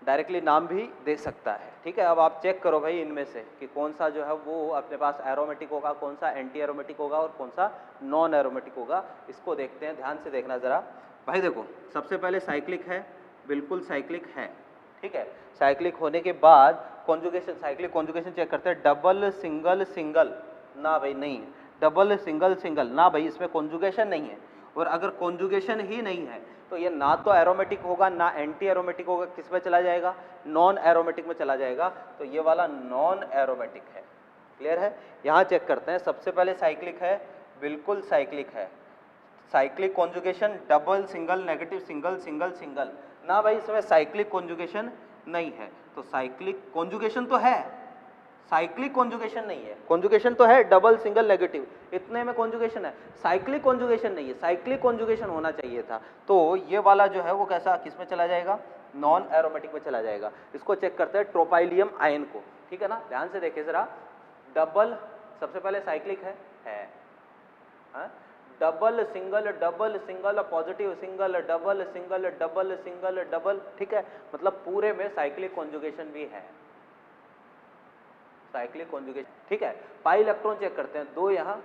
डायरेक्टली नाम भी दे सकता है। ठीक है, अब आप चेक करो भाई इनमें से कि कौन सा जो है वो अपने पास एरोमेटिक होगा, कौन सा एंटी एरोमेटिक होगा और कौन सा नॉन एरोमेटिक होगा। इसको देखते हैं, ध्यान से देखना जरा। भाई देखो, सबसे पहले साइक्लिक है, बिल्कुल साइक्लिक है। ठीक है, साइक्लिक होने के बाद कॉन्जुगेशन, साइक्लिक कॉन्जुगेशन चेक करते हैं। डबल सिंगल सिंगल, ना भाई नहीं है। डबल सिंगल सिंगल, ना भाई इसमें कॉन्जुगेशन नहीं है। और अगर कॉन्जुगेशन ही नहीं है तो ये ना तो एरोमेटिक होगा ना एंटी एरोमेटिक होगा। किस में चला जाएगा? नॉन एरोमेटिक में चला जाएगा। तो ये वाला नॉन एरोमेटिक है। क्लियर है? यहाँ चेक करते हैं। सबसे पहले साइक्लिक है, बिल्कुल साइक्लिक है। Cyclic conjugation double single negative single single single, ना भाई इसमें साइक्लिक कॉन्जुगेशन नहीं है। तो साइक्लिक कॉन्जुगेशन तो है, साइक्लिक कॉन्जुगेशन नहीं है। कॉन्जुगेशन तो है डबल सिंगल नेगेटिव, इतने में कॉन्जुगेशन है, साइक्लिक कॉन्जुगेशन नहीं है। साइक्लिक कॉन्जुगेशन होना चाहिए था। तो ये वाला जो है वो कैसा, किस में चला जाएगा? नॉन एरोमेटिक में चला जाएगा। इसको चेक करते हैं ट्रोपाइलियम आयन को। ठीक है ना, ध्यान से देखिए जरा। डबल, सबसे पहले साइक्लिक है, हाँ? Double single positive single double single double single double. ठीक है, मतलब पूरे में साइक्लिक कॉन्जुगेशन भी है, साइक्लिक कॉन्जुगेशन। ठीक है, पाई इलेक्ट्रॉन चेक करते हैं। 2 यहाँ,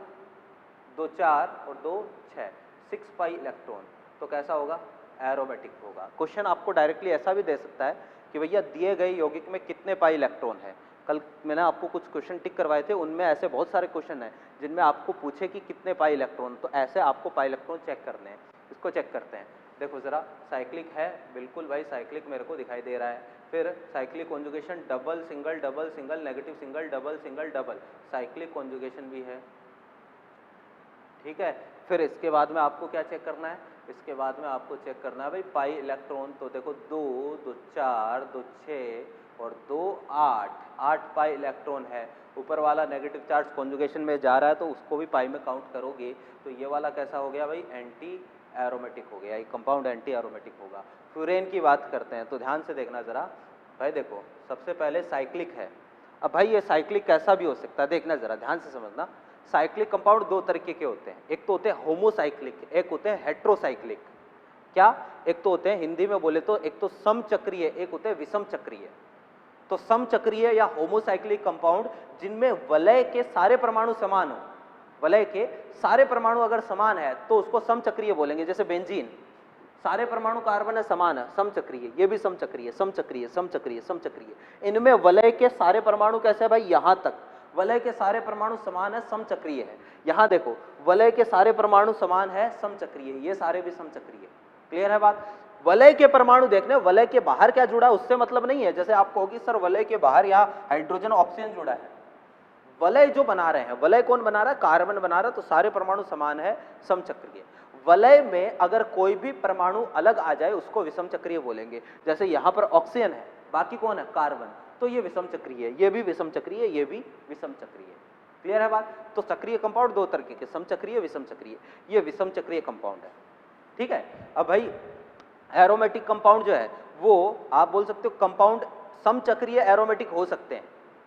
2 4 और 2 6, 6 पाई इलेक्ट्रॉन। तो कैसा होगा? एरोमेटिक होगा। क्वेश्चन आपको डायरेक्टली ऐसा भी दे सकता है कि भैया दिए गए यौगिक में कितने पाई इलेक्ट्रॉन है। कल मैंने आपको कुछ क्वेश्चन टिक करवाए थे, उनमें ऐसे बहुत सारे क्वेश्चन हैं जिनमें आपको पूछे कि कितने पाई इलेक्ट्रॉन, तो ऐसे आपको पाई इलेक्ट्रॉन चेक करने हैं। इसको चेक करते हैं। देखो जरा, साइक्लिक है, बिल्कुल भाई साइक्लिक मेरे को दिखाई दे रहा है। फिर cyclic conjugation double single negative single double single double, cyclic conjugation भी है। ठीक है, फिर इसके बाद में आपको क्या चेक करना है? इसके बाद में आपको चेक करना है भाई पाई इलेक्ट्रॉन। तो देखो 2 2 4 2 6 और 2 8, 8 पाई इलेक्ट्रॉन है। ऊपर वाला नेगेटिव चार्ज कॉन्जुगेशन में जा रहा है तो उसको भी पाई में काउंट करोगे। तो ये वाला कैसा हो गया भाई? एंटी एरोमेटिक हो गया, ये कंपाउंड एंटी एरोमेटिक होगा। फ्यूरेन की बात करते हैं, तो ध्यान से देखना जरा। भाई देखो, सबसे पहले साइक्लिक है। अब भाई ये साइक्लिक कैसा भी हो सकता है, देखना जरा, ध्यान से समझना। साइक्लिक कंपाउंड 2 तरीके के होते हैं, एक तो होते हैं होमोसाइक्लिक, एक होते हैं हेट्रोसाइक्लिक। क्या? एक तो होते हैं, हिंदी में बोले तो एक तो समचक्रीय, एक होते हैं विषम चक्रीय। तो समचक्रीय या होमोसाइक्लिक कंपाउंड जिनमें वलय के सारे परमाणु समान हो, वलय के सारे परमाणु अगर समान है तो उसको समचक्रीय बोलेंगे। जैसे बेंजीन, सारे परमाणु कार्बन है समान है, समचक्रीय। ये भी समचक्रीय समचक्रीय समचक्रीय समचक्रीय। इनमें वलय के सारे परमाणु कैसे है भाई? यहां तक वलय के सारे परमाणु समान है, समचक्रीय है। यहां देखो, वलय के सारे परमाणु समान है, समचक्रीय, ये सारे भी समचक्रीय। क्लियर है बात? वलय के परमाणु देखने, वलय के बाहर क्या जुड़ा है उससे मतलब नहीं है। जैसे आप कहोगे सर वलय के बाहर यहाँ हाइड्रोजन ऑक्सीजन जुड़ा है, वलय जो बना रहे हैं, वलय कौन बना रहा है? कार्बन बना रहा है। तो सारे परमाणु समान है, समचक्रीय। वलय में अगर कोई भी परमाणु अलग आ जाए उसको विषम चक्रीय बोलेंगे। जैसे यहां पर ऑक्सीजन है, बाकी कौन है? कार्बन, तो ये विषम चक्रीय है, ये भी विषम चक्रीय, ये भी विषम चक्रीय। क्लियर है बात? तो सक्रिय कंपाउंड 2 तरीके के, समचक्रीय विषम चक्रीय। ये विषम चक्रीय कंपाउंड है। ठीक है, अब भाई एरोमेटिक कंपाउंड जो है वो आप बोल सकते हो कंपाउंड समचक्रीय एरोमेटिक हो सकते हैं।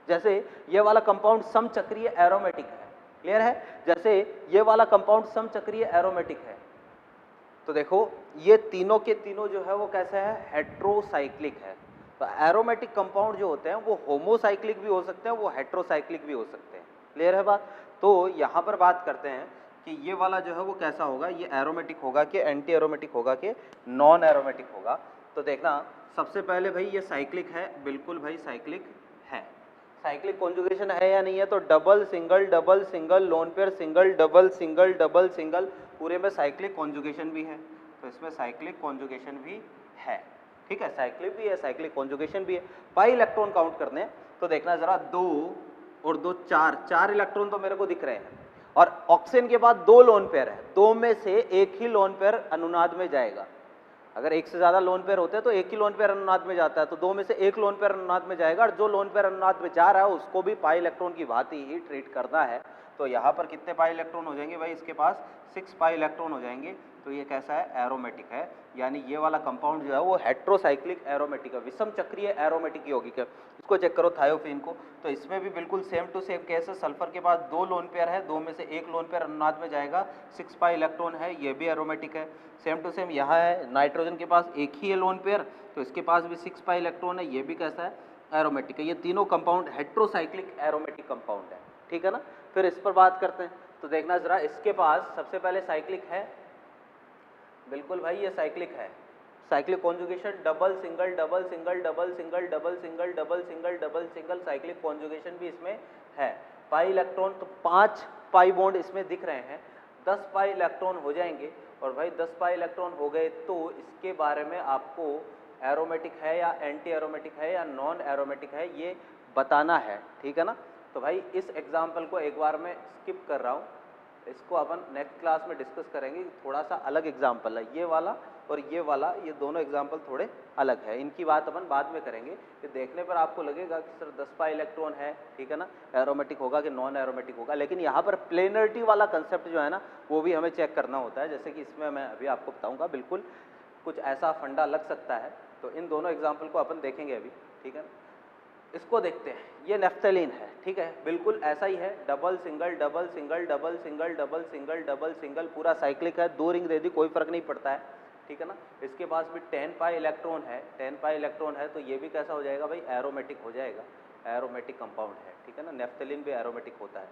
जैसे ये वाला कंपाउंड समचक्रीय एरोमेटिक है। क्लियर है? जैसे ये वाला कंपाउंड समचक्रीय एरोमेटिक है। तो देखो ये तीनों के तीनों जो है वो कैसे है? हेट्रोसाइक्लिक है। तो एरोमेटिक कंपाउंड जो होते हैं वो होमोसाइक्लिक भी हो सकते हैं, वो हेट्रोसाइक्लिक भी हो सकते हैं। क्लियर है बात? तो यहाँ पर बात करते हैं कि ये वाला जो है वो कैसा होगा, ये एरोमेटिक होगा कि एंटी एरोमेटिक होगा कि नॉन एरोमेटिक होगा। तो देखना, सबसे पहले भाई ये साइक्लिक है, बिल्कुल भाई साइक्लिक है। साइक्लिक कॉन्जुगेशन है या नहीं है? तो double single lone pair single double single, पूरे में साइक्लिक कॉन्जुगेशन भी है। तो इसमें साइक्लिक कॉन्जुगेशन भी है। ठीक है, साइक्लिक भी है, साइक्लिक कॉन्जुगेशन भी है। पाई इलेक्ट्रॉन काउंट करने हैं, तो देखना जरा, 2 और 2 4 इलेक्ट्रॉन तो मेरे को दिख रहे हैं। और ऑक्सीजन के बाद 2 लोन पेयर है, 2 में से एक ही लोन पेयर अनुनाद में जाएगा। अगर एक से ज्यादा लोन पेयर होते हैं तो एक ही लोन पेयर अनुनाद में जाता है, तो 2 में से एक लोन पेयर अनुनाद में जाएगा। और जो लोन पेयर अनुनाद में जा रहा है उसको भी पाई इलेक्ट्रॉन की भांति ही ट्रीट करना है। तो यहाँ पर कितने पाई इलेक्ट्रॉन हो जाएंगे भाई, इसके पास 6 पाई इलेक्ट्रॉन हो जाएंगे। तो ये कैसा है, एरोमेटिक है, यानी ये वाला कंपाउंड जो है वो हेट्रोसाइक्लिक एरोमेटिक है, विषम चक्रीय एरोमेटिक यौगिक है। इसको चेक करो थायोफीन को, तो इसमें भी बिल्कुल सेम टू सेम केस है। सल्फर के पास 2 लोन पेयर है, 2 में से 1 लोन पेयर अनुनाद में जाएगा, 6 पाई इलेक्ट्रॉन है, ये भी एरोमेटिक है। सेम टू सेम यहाँ है, नाइट्रोजन के पास एक ही है लोन पेयर, तो इसके पास भी 6 पाई इलेक्ट्रॉन है, ये भी कैसा है, एरोमेटिक है। ये तीनों कंपाउंड हेट्रोसाइक्लिक एरोमेटिक कंपाउंड है, ठीक है ना। फिर इस पर बात करते हैं, तो देखना जरा, इसके पास सबसे पहले साइक्लिक है, बिल्कुल भाई ये साइक्लिक है, cyclic conjugation, double single double single double single double single double single double single cyclic conjugation भी इसमें है। पाई इलेक्ट्रॉन, तो 5 पाई बॉन्ड इसमें दिख रहे हैं, 10 पाई इलेक्ट्रॉन हो जाएंगे। और भाई 10 पाई इलेक्ट्रॉन हो गए तो इसके बारे में आपको एरोमेटिक है या एंटी एरोमेटिक है या नॉन एरोमेटिक है ये बताना है, ठीक है ना। तो भाई इस एग्जाम्पल को एक बार मैं स्किप कर रहा हूँ, इसको अपन नेक्स्ट क्लास में डिस्कस करेंगे, थोड़ा सा अलग एग्जाम्पल है ये वाला और ये वाला, ये दोनों एग्जाम्पल थोड़े अलग है, इनकी बात अपन बाद में करेंगे। कि देखने पर आपको लगेगा कि सर 10 पाई इलेक्ट्रॉन है, ठीक है ना, एरोमेटिक होगा कि नॉन एरोमेटिक होगा, लेकिन यहाँ पर प्लेनरिटी वाला कंसेप्ट जो है ना वो भी हमें चेक करना होता है। जैसे कि इसमें मैं अभी आपको बताऊँगा, बिल्कुल कुछ ऐसा फंडा लग सकता है, तो इन दोनों एग्जाम्पल को अपन देखेंगे अभी, ठीक है ना। इसको देखते हैं, ये नेफ्थलीन है, ठीक है, बिल्कुल ऐसा ही है, double single double single double single double single double single, पूरा साइक्लिक है, 2 रिंग दे दी, कोई फर्क नहीं पड़ता है, ठीक है ना। इसके पास भी 10 पाई इलेक्ट्रॉन है, 10 पाई इलेक्ट्रॉन है, तो ये भी कैसा हो जाएगा भाई, एरोमेटिक हो जाएगा, एरोमेटिक कंपाउंड है, ठीक है ना। नेफ्थलीन भी एरोमेटिक होता है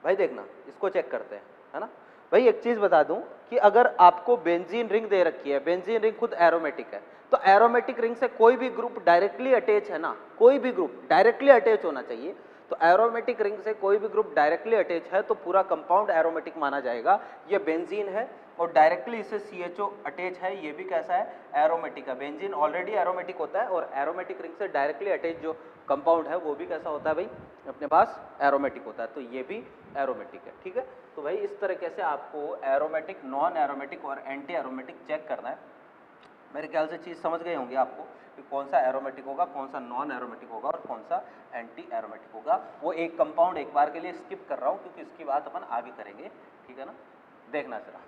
भाई। देखना, इसको चेक करते हैं, है ना भाई। एक चीज बता दूं कि अगर आपको बेंजीन रिंग दे रखी है, बेंजीन रिंग खुद एरोमेटिक है, तो एरोमेटिक रिंग से कोई भी ग्रुप डायरेक्टली अटैच है ना, कोई भी ग्रुप डायरेक्टली अटैच होना चाहिए। तो एरोमेटिक रिंग से कोई भी ग्रुप डायरेक्टली अटैच है तो पूरा कंपाउंड एरोमेटिक माना जाएगा। ये बेंजीन है और डायरेक्टली इसे CHO अटैच है, ये भी कैसा है, एरोमेटिक है। बेंजीन ऑलरेडी एरोमेटिक होता है और एरोमेटिक रिंग से डायरेक्टली अटैच जो कंपाउंड है वो भी कैसा होता है भाई, अपने पास एरोमेटिक होता है, तो ये भी एरोमेटिक है, ठीक है। तो भाई इस तरीके से आपको एरोमेटिक, नॉन एरोमेटिक और एंटी एरोमेटिक चेक करना है। मेरे ख्याल से चीज़ समझ गए होंगे आपको कि कौन सा एरोमेटिक होगा, कौन सा नॉन एरोमेटिक होगा और कौन सा एंटी एरोमेटिक होगा। वो एक कंपाउंड एक बार के लिए स्किप कर रहा हूँ क्योंकि इसकी बात अपन आगे करेंगे, ठीक है ना। देखना जरा,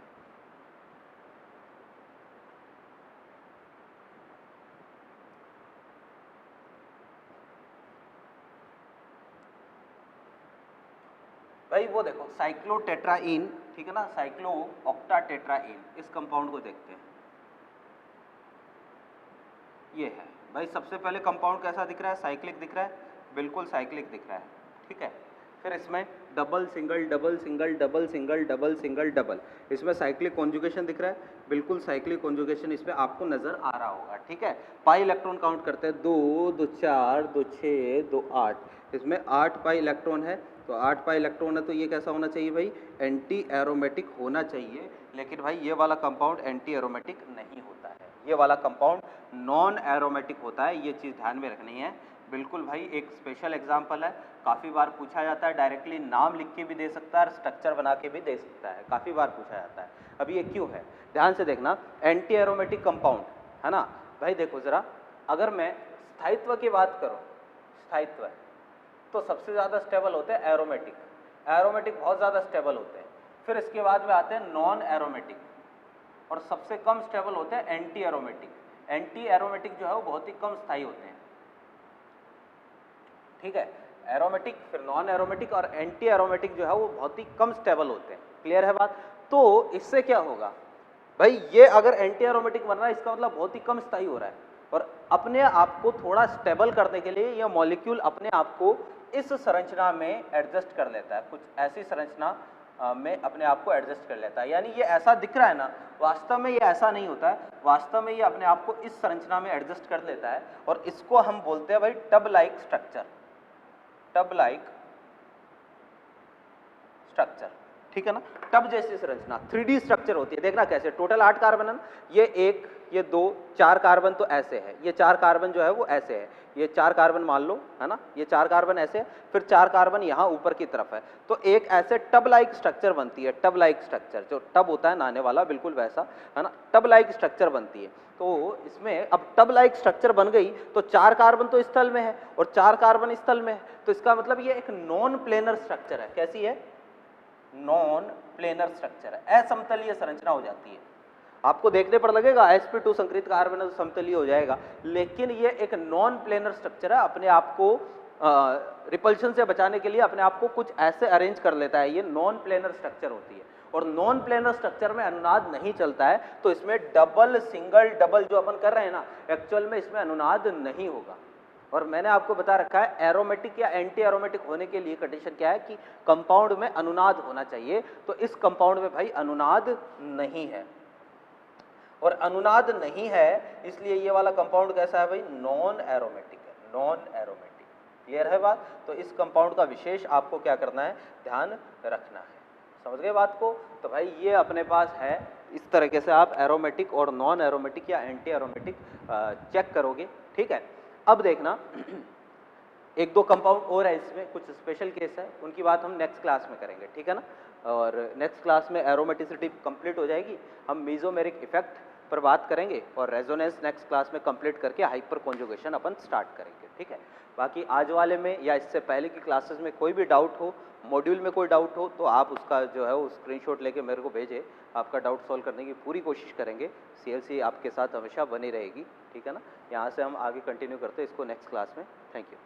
भाई वो देखो साइक्लोटेट्राइन, ठीक है ना, साइक्लो ऑक्टाटेट्राइन, इस कंपाउंड को देखते हैं। ये है भाई, सबसे पहले कंपाउंड कैसा दिख रहा है, साइक्लिक दिख रहा है, बिल्कुल साइक्लिक दिख रहा है, ठीक है। फिर इसमें double single double single double single double single double, इसमें साइक्लिक कॉन्जुगेशन दिख रहा है, बिल्कुल साइक्लिक कॉन्जुगेशन इसमें आपको नजर आ रहा होगा, ठीक है। पाई इलेक्ट्रॉन काउंट करते हैं, 2 2 4 2 6 2 8, इसमें 8 पाई इलेक्ट्रॉन है, तो 8 पाई इलेक्ट्रॉन है, तो ये कैसा होना चाहिए भाई, एंटी एरोमेटिक होना चाहिए। लेकिन भाई ये वाला कंपाउंड एंटी एरोमेटिक नहीं होता है, ये वाला कंपाउंड नॉन एरोमेटिक होता है, ये चीज़ ध्यान में रखनी है। बिल्कुल भाई, एक स्पेशल एग्जाम्पल है, काफ़ी बार पूछा जाता है, डायरेक्टली नाम लिख के भी दे सकता है और स्ट्रक्चर बना के भी दे सकता है, काफ़ी बार पूछा जाता है। अब ये क्यों है, ध्यान से देखना, एंटी एरोमेटिक कंपाउंड है ना भाई। देखो ज़रा, अगर मैं स्थायित्व की बात करूँ, स्थायित्व तो सबसे ज़्यादा स्टेबल होते हैं एरोमेटिक, एरोमेटिक बहुत ज़्यादा स्टेबल होते हैं। फिर इसके बाद में आते हैं नॉन एरोमेटिक और सबसे कम स्टेबल होते हैं एंटी एरोमेटिक। एंटी एरोमेटिक जो है वो बहुत ही कम स्थायी होते हैं, ठीक है। एरोमेटिक, फिर नॉन एरोमेटिक और एंटी एरोमेटिक जो है वो बहुत ही कम स्टेबल होते हैं, क्लियर है बात। तो इससे क्या होगा भाई, ये अगर एंटी एरोमेटिक बन रहा है इसका मतलब बहुत ही कम स्थायी हो रहा है, और अपने आप को थोड़ा स्टेबल करने के लिए यह मॉलिक्यूल अपने आप को इस संरचना में एडजस्ट कर लेता है, कुछ ऐसी संरचना में अपने आप को एडजस्ट कर लेता है। यानी ये ऐसा दिख रहा है ना, वास्तव में ये ऐसा नहीं होता है, वास्तव में ये अपने आप को इस संरचना में एडजस्ट कर लेता है, और इसको हम बोलते हैं भाई tub like structure, tub like structure, ठीक है ना। टब जैसी संरचना 3D स्ट्रक्चर होती है, देखना कैसे, टोटल 8 कार्बन है, ये 1 ये 2 4 कार्बन तो ऐसे है, ये 4 कार्बन जो है वो ऐसे है, ये 4 कार्बन मान लो, है ना, ये 4 कार्बन ऐसे है, फिर 4 कार्बन यहाँ ऊपर की तरफ है, तो एक ऐसे टब लाइक स्ट्रक्चर बनती है। टब लाइक स्ट्रक्चर, जो टब होता है नहाने वाला, बिल्कुल वैसा, है ना, टब लाइक स्ट्रक्चर बनती है। तो इसमें अब टब लाइक स्ट्रक्चर बन गई तो 4 कार्बन तो इस तल में है और 4 कार्बन इस तल में है, तो इसका मतलब ये एक नॉन प्लेनर स्ट्रक्चर है। कैसी है, नॉन प्लेनर स्ट्रक्चर है, असमतलीय संरचना हो जाती है। आपको देखने पर लगेगा sp2 संकरित कार्बन है तो समतलीय हो जाएगा, लेकिन ये एक नॉन प्लेनर स्ट्रक्चर है, अपने आप को रिपल्शन से बचाने के लिए अपने आप को कुछ ऐसे अरेंज कर लेता है, ये नॉन प्लेनर स्ट्रक्चर होती है। और नॉन प्लेनर स्ट्रक्चर में अनुनाद नहीं चलता है, तो इसमें डबल सिंगल डबल जो अपन कर रहे हैं ना, एक्चुअल में इसमें अनुनाद नहीं होगा। और मैंने आपको बता रखा है एरोमेटिक या एंटी एरोमेटिक होने के लिए कंडीशन क्या है कि कंपाउंड में अनुनाद होना चाहिए, तो इस कंपाउंड में भाई अनुनाद नहीं है, और अनुनाद नहीं है इसलिए ये वाला कंपाउंड कैसा है भाई, नॉन एरोमेटिक है, नॉन एरोमेटिक। क्लियर है बात? तो इस कंपाउंड का विशेष आपको क्या करना है, ध्यान रखना है। समझ गए बात को? तो भाई ये अपने पास है, इस तरीके से आप एरोमेटिक और नॉन एरोमेटिक या एंटी एरोमेटिक चेक करोगे। ठीक है, अब देखना एक दो कंपाउंड और है इसमें, कुछ स्पेशल केस है, उनकी बात हम नेक्स्ट क्लास में करेंगे। ठीक है ना? और नेक्स्ट क्लास में एरोमेटिसिटी कंप्लीट हो जाएगी, हम मीजोमेरिक इफेक्ट पर बात करेंगे, और रेजोनेंस नेक्स्ट क्लास में कंप्लीट करके हाइपर कॉन्जुगेशन अपन स्टार्ट करेंगे। ठीक है, बाकी आज वाले में या इससे पहले की क्लासेस में कोई भी डाउट हो, मॉड्यूल में कोई डाउट हो, तो आप उसका जो है वो स्क्रीनशॉट लेके मेरे को भेजें, आपका डाउट सॉल्व करने की पूरी कोशिश करेंगे। CLC आपके साथ हमेशा बनी रहेगी। ठीक है ना? यहाँ से हम आगे कंटिन्यू करते हैं इसको नेक्स्ट क्लास में। Thank you.